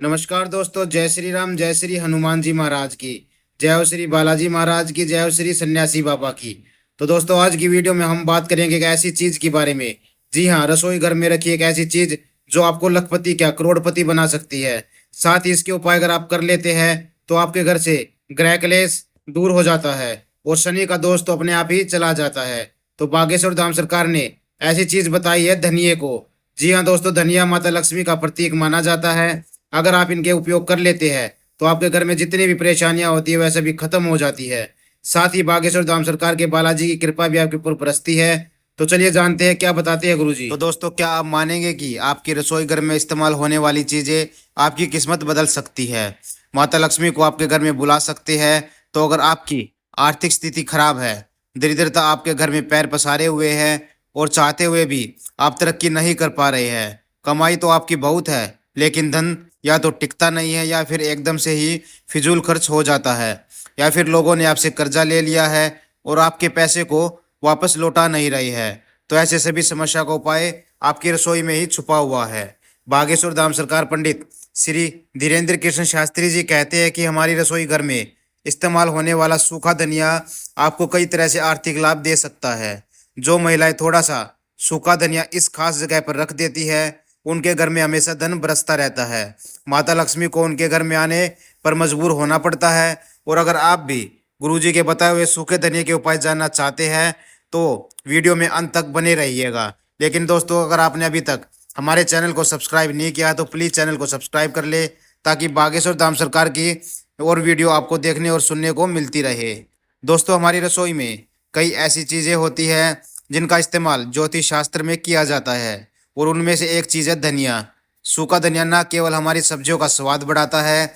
नमस्कार दोस्तों, जय श्री राम, जय श्री हनुमान जी महाराज की, जय हो श्री बालाजी महाराज की, जय हो श्री सन्यासी बाबा की। तो दोस्तों, आज की वीडियो में हम बात करेंगे एक ऐसी चीज के बारे में। जी हाँ, रसोई घर में रखी एक ऐसी चीज जो आपको लखपति क्या करोड़पति बना सकती है। साथ ही इसके उपाय अगर आप कर लेते हैं तो आपके घर से ग्रह क्लेश दूर हो जाता है और शनि का दोष तो अपने आप ही चला जाता है। तो बागेश्वर धाम सरकार ने ऐसी चीज बताई है धनिये को। जी हाँ दोस्तों, धनिया माता लक्ष्मी का प्रतीक माना जाता है। अगर आप इनके उपयोग कर लेते हैं तो आपके घर में जितनी भी परेशानियां होती है वह सभी खत्म हो जाती है। साथ ही बागेश्वर धाम सरकार के बालाजी की कृपा भी आपके ऊपर बरसती है। तो चलिए जानते हैं क्या बताते हैं गुरुजी। तो दोस्तों, क्या आप मानेंगे कि आपकी रसोई घर में इस्तेमाल होने वाली चीजें आपकी किस्मत बदल सकती है। माता लक्ष्मी को आपके घर में बुला सकते हैं। तो अगर आपकी आर्थिक स्थिति खराब है, दरिद्रता आपके घर में पैर पसारे हुए है और चाहते हुए भी आप तरक्की नहीं कर पा रहे हैं, कमाई तो आपकी बहुत है लेकिन धन या तो टिकता नहीं है या फिर एकदम से ही फिजूल खर्च हो जाता है, या फिर लोगों ने आपसे कर्जा ले लिया है और आपके पैसे को वापस लौटा नहीं रही है, तो ऐसे सभी समस्या का उपाय आपकी रसोई में ही छुपा हुआ है। बागेश्वर धाम सरकार पंडित श्री धीरेन्द्र कृष्ण शास्त्री जी कहते हैं कि हमारी रसोई घर में इस्तेमाल होने वाला सूखा धनिया आपको कई तरह से आर्थिक लाभ दे सकता है। जो महिलाएं थोड़ा सा सूखा धनिया इस खास जगह पर रख देती है उनके घर में हमेशा धन बरसता रहता है। माता लक्ष्मी को उनके घर में आने पर मजबूर होना पड़ता है। और अगर आप भी गुरुजी के बताए हुए सूखे धनिया के उपाय जानना चाहते हैं तो वीडियो में अंत तक बने रहिएगा। लेकिन दोस्तों, अगर आपने अभी तक हमारे चैनल को सब्सक्राइब नहीं किया तो प्लीज़ चैनल को सब्सक्राइब कर ले, ताकि बागेश्वर धाम सरकार की और वीडियो आपको देखने और सुनने को मिलती रहे। दोस्तों, हमारी रसोई में कई ऐसी चीज़ें होती हैं जिनका इस्तेमाल ज्योतिष शास्त्र में किया जाता है, और उनमें से एक चीज़ है धनिया। सूखा धनिया न केवल हमारी सब्जियों का स्वाद बढ़ाता है,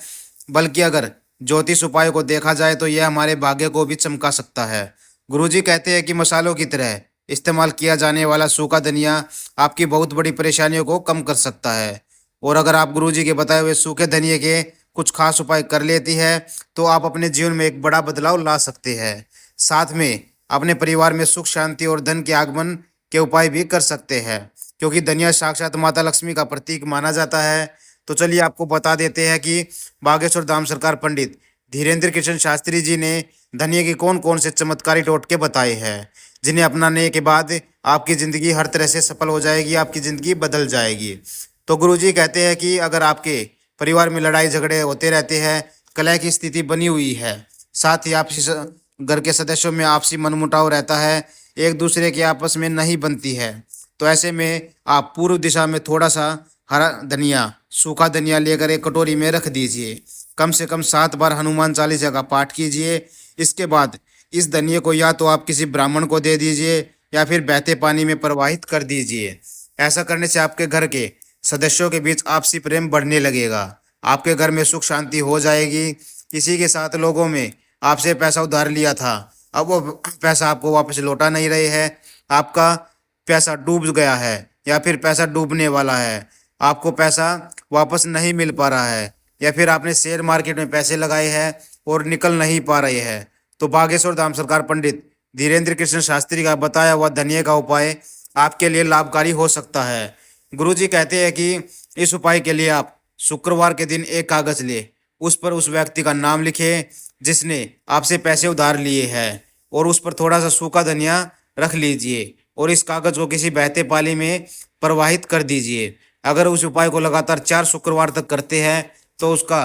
बल्कि अगर ज्योतिष उपायों को देखा जाए तो यह हमारे भाग्य को भी चमका सकता है। गुरुजी कहते हैं कि मसालों की तरह इस्तेमाल किया जाने वाला सूखा धनिया आपकी बहुत बड़ी परेशानियों को कम कर सकता है। और अगर आप गुरुजी के बताए हुए सूखे धनिये के कुछ खास उपाय कर लेती है तो आप अपने जीवन में एक बड़ा बदलाव ला सकते हैं। साथ में अपने परिवार में सुख शांति और धन के आगमन के उपाय भी कर सकते हैं, क्योंकि धनिया साक्षात माता लक्ष्मी का प्रतीक माना जाता है। तो चलिए आपको बता देते हैं कि बागेश्वर धाम सरकार पंडित धीरेन्द्र कृष्ण शास्त्री जी ने धनिया के कौन कौन से चमत्कारी टोटके बताए हैं, जिन्हें अपनाने के बाद आपकी ज़िंदगी हर तरह से सफल हो जाएगी, आपकी ज़िंदगी बदल जाएगी। तो गुरुजी कहते हैं कि अगर आपके परिवार में लड़ाई झगड़े होते रहते हैं, कलह की स्थिति बनी हुई है, साथ ही आपसी घर के सदस्यों में आपसी मनमुटाव रहता है, एक दूसरे के आपस में नहीं बनती है, तो ऐसे में आप पूर्व दिशा में थोड़ा सा हरा धनिया, सूखा धनिया लेकर एक कटोरी में रख दीजिए। कम से कम 7 बार हनुमान चालीसा का पाठ कीजिए। इसके बाद इस धनिये को या तो आप किसी ब्राह्मण को दे दीजिए या फिर बहते पानी में प्रवाहित कर दीजिए। ऐसा करने से आपके घर के सदस्यों के बीच आपसी प्रेम बढ़ने लगेगा, आपके घर में सुख शांति हो जाएगी। किसी के साथ लोगों में आपसे पैसा उधार लिया था, अब वो पैसा आपको वापस लौटा नहीं रहे हैं, आपका पैसा डूब गया है या फिर पैसा डूबने वाला है, आपको पैसा वापस नहीं मिल पा रहा है, या फिर आपने शेयर मार्केट में पैसे लगाए हैं और निकल नहीं पा रहे हैं, तो बागेश्वर धाम सरकार पंडित धीरेन्द्र कृष्ण शास्त्री का बताया हुआ धनिये का उपाय आपके लिए लाभकारी हो सकता है। गुरुजी कहते हैं कि इस उपाय के लिए आप शुक्रवार के दिन एक कागज ले, उस पर उस व्यक्ति का नाम लिखे जिसने आपसे पैसे उधार लिए हैं, और उस पर थोड़ा सा सूखा धनिया रख लीजिए और इस कागज को किसी बहते पानी में प्रवाहित कर दीजिए। अगर उस उपाय को लगातार 4 शुक्रवार तक करते हैं तो उसका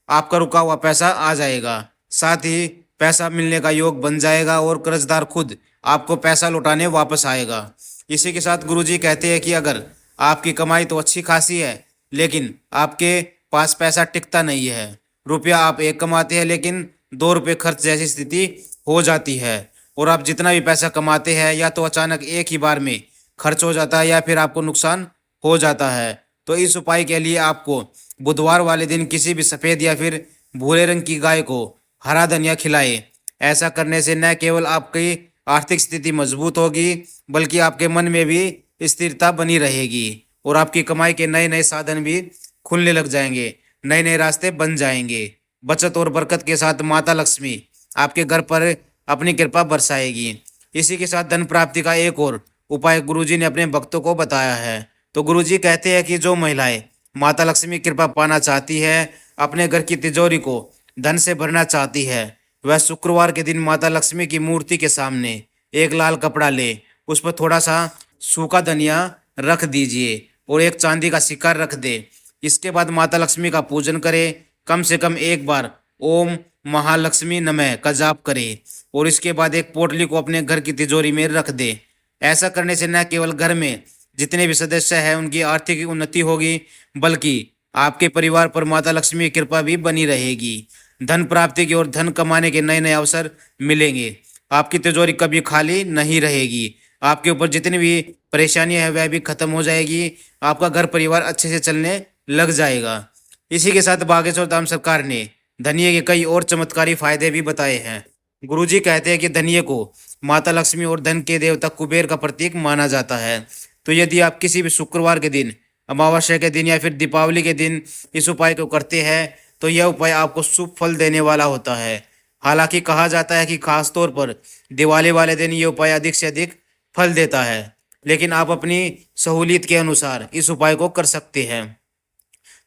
आपका रुका हुआ पैसा आ जाएगा, साथ ही पैसा मिलने का योग बन जाएगा और कर्जदार खुद आपको पैसा लौटाने वापस आएगा। इसी के साथ गुरुजी कहते हैं कि अगर आपकी कमाई तो अच्छी खासी है लेकिन आपके पास पैसा टिकता नहीं है, रुपया आप एक कमाते हैं लेकिन 2 रुपये खर्च जैसी स्थिति हो जाती है, और आप जितना भी पैसा कमाते हैं या तो अचानक एक ही बार में खर्च हो जाता है या फिर आपको नुकसान हो जाता है, तो इस उपाय के लिए आपको बुधवार वाले दिन किसी भी सफ़ेद या फिर भूरे रंग की गाय को हरा धनिया खिलाए। ऐसा करने से न केवल आपकी आर्थिक स्थिति मजबूत होगी बल्कि आपके मन में भी स्थिरता बनी रहेगी और आपकी कमाई के नए नए साधन भी खुलने लग जाएंगे, नए नए रास्ते बन जाएंगे। बचत और बरकत के साथ माता लक्ष्मी आपके घर पर अपनी कृपा बरसाएगी। इसी के साथ धन प्राप्ति का एक और उपाय गुरुजी ने अपने भक्तों को बताया है। तो गुरुजी कहते हैं कि जो महिलाएं माता लक्ष्मी कृपा पाना चाहती है, अपने घर की तिजोरी को धन से भरना चाहती है, वह शुक्रवार के दिन माता लक्ष्मी की मूर्ति के सामने एक लाल कपड़ा ले, उस पर थोड़ा सा सूखा धनिया रख दीजिए और एक चांदी का सिक्का रख दे। इसके बाद माता लक्ष्मी का पूजन करें, कम से कम एक बार ओम महालक्ष्मी नमः का जाप करें और इसके बाद एक पोटली को अपने घर की तिजोरी में रख दे। ऐसा करने से न केवल घर में जितने भी सदस्य हैं उनकी आर्थिक उन्नति होगी, बल्कि आपके परिवार पर माता लक्ष्मी की कृपा भी बनी रहेगी। धन प्राप्ति की और धन कमाने के नए नए अवसर मिलेंगे। आपकी तिजोरी कभी खाली नहीं रहेगी। आपके ऊपर जितनी भी परेशानियां हैं वह भी खत्म हो जाएगी। आपका घर परिवार अच्छे से चलने लग जाएगा। इसी के साथ बागेश्वर धाम सरकार ने धनिये के कई और चमत्कारी फायदे भी बताए हैं। गुरुजी कहते हैं कि धनिये को माता लक्ष्मी और धन के देवता कुबेर का प्रतीक माना जाता है। तो यदि आप किसी भी शुक्रवार के दिन, अमावस्या के दिन या फिर दीपावली के दिन इस उपाय को करते हैं तो यह उपाय आपको शुभ फल देने वाला होता है। हालांकि कहा जाता है कि खास तौर पर दिवाली वाले दिन ये उपाय अधिक से अधिक फल देता है, लेकिन आप अपनी सहूलियत के अनुसार इस उपाय को कर सकते हैं।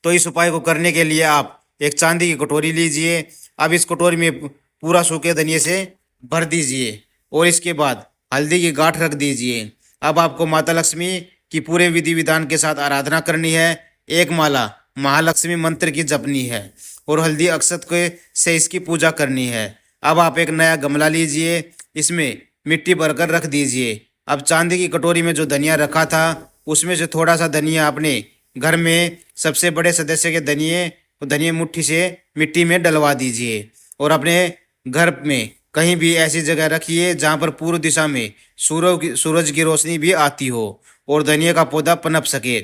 तो इस उपाय को करने के लिए आप एक चांदी की कटोरी लीजिए। अब इस कटोरी में पूरा सूखे धनिये से भर दीजिए और इसके बाद हल्दी की गांठ रख दीजिए। अब आपको माता लक्ष्मी की पूरे विधि विधान के साथ आराधना करनी है। एक माला महालक्ष्मी मंत्र की जपनी है और हल्दी अक्षत के से इसकी पूजा करनी है। अब आप एक नया गमला लीजिए, इसमें मिट्टी भरकर रख दीजिए। अब चांदी की कटोरी में जो धनिया रखा था उसमें से थोड़ा सा धनिया अपने घर में सबसे बड़े सदस्य के धनिये मुट्ठी से मिट्टी में डलवा दीजिए और अपने घर में कहीं भी ऐसी जगह रखिए जहां पर पूर्व दिशा में सूरज की रोशनी भी आती हो और धनिये का पौधा पनप सके।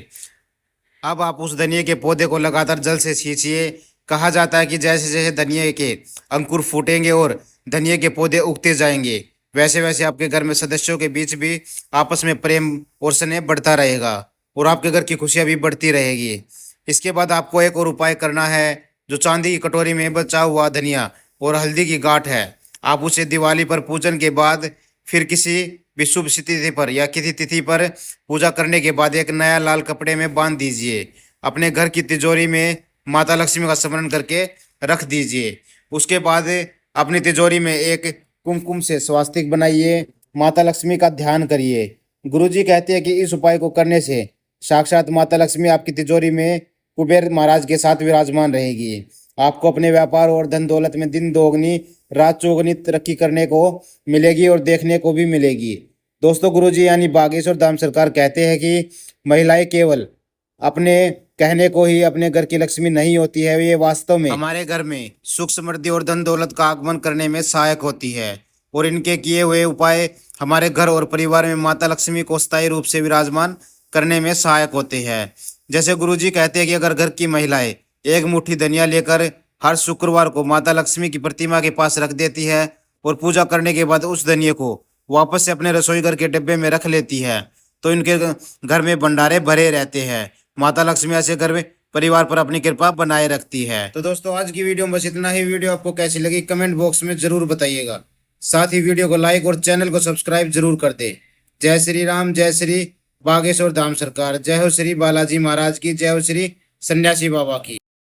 अब आप उस धनिये के पौधे को लगातार जल से सींचिए। कहा जाता है कि जैसे जैसे धनिये के अंकुर फूटेंगे और धनिये के पौधे उगते जाएंगे, वैसे वैसे आपके घर में सदस्यों के बीच भी आपस में प्रेम और स्नेह बढ़ता रहेगा और आपके घर की खुशियां भी बढ़ती रहेगी। इसके बाद आपको एक और उपाय करना है। जो चांदी की कटोरी में बचा हुआ धनिया और हल्दी की गांठ है, आप उसे दिवाली पर पूजन के बाद फिर किसी भी शुभ तिथि पर या किसी तिथि पर पूजा करने के बाद एक नया लाल कपड़े में बांध दीजिए। अपने घर की तिजोरी में माता लक्ष्मी का स्मरण करके रख दीजिए। उसके बाद अपनी तिजोरी में एक कुमकुम से स्वास्तिक बनाइए, माता लक्ष्मी का ध्यान करिए। गुरुजी कहते हैं कि इस उपाय को करने से साक्षात माता लक्ष्मी आपकी तिजोरी में कुबेर महाराज के साथ विराजमान रहेगी। आपको अपने व्यापार और धन दौलत में दिन दोगुनी रात चौगुनी तरक्की करने को मिलेगी और देखने को भी मिलेगी। दोस्तों, गुरुजी यानी बागेश्वर धाम सरकार कहते हैं कि महिलाएं केवल अपने कहने को ही अपने घर की लक्ष्मी नहीं होती है, ये वास्तव में हमारे घर में सुख समृद्धि और धन दौलत का आगमन करने में सहायक होती है और इनके किए हुए उपाय हमारे घर और परिवार में माता लक्ष्मी को स्थायी रूप से विराजमान करने में सहायक होते हैं। जैसे गुरुजी कहते हैं कि अगर घर की महिलाएं एक मुट्ठी धनिया लेकर हर शुक्रवार को माता लक्ष्मी की प्रतिमा के पास रख देती है और पूजा करने के बाद उस धनिये को वापस से अपने रसोई घर के डिब्बे में रख लेती है, तो इनके घर में भंडारे भरे रहते हैं। माता लक्ष्मी ऐसे घर में परिवार पर अपनी कृपा बनाए रखती है। तो दोस्तों, आज की वीडियो में बस इतना ही। वीडियो आपको कैसी लगी कमेंट बॉक्स में जरूर बताइएगा। साथ ही वीडियो को लाइक और चैनल को सब्सक्राइब जरूर कर दे। जय श्री राम, जय श्री बागेश्वर धाम सरकार, जय हो श्री बालाजी महाराज की, जय हो श्री सन्यासी बाबा की।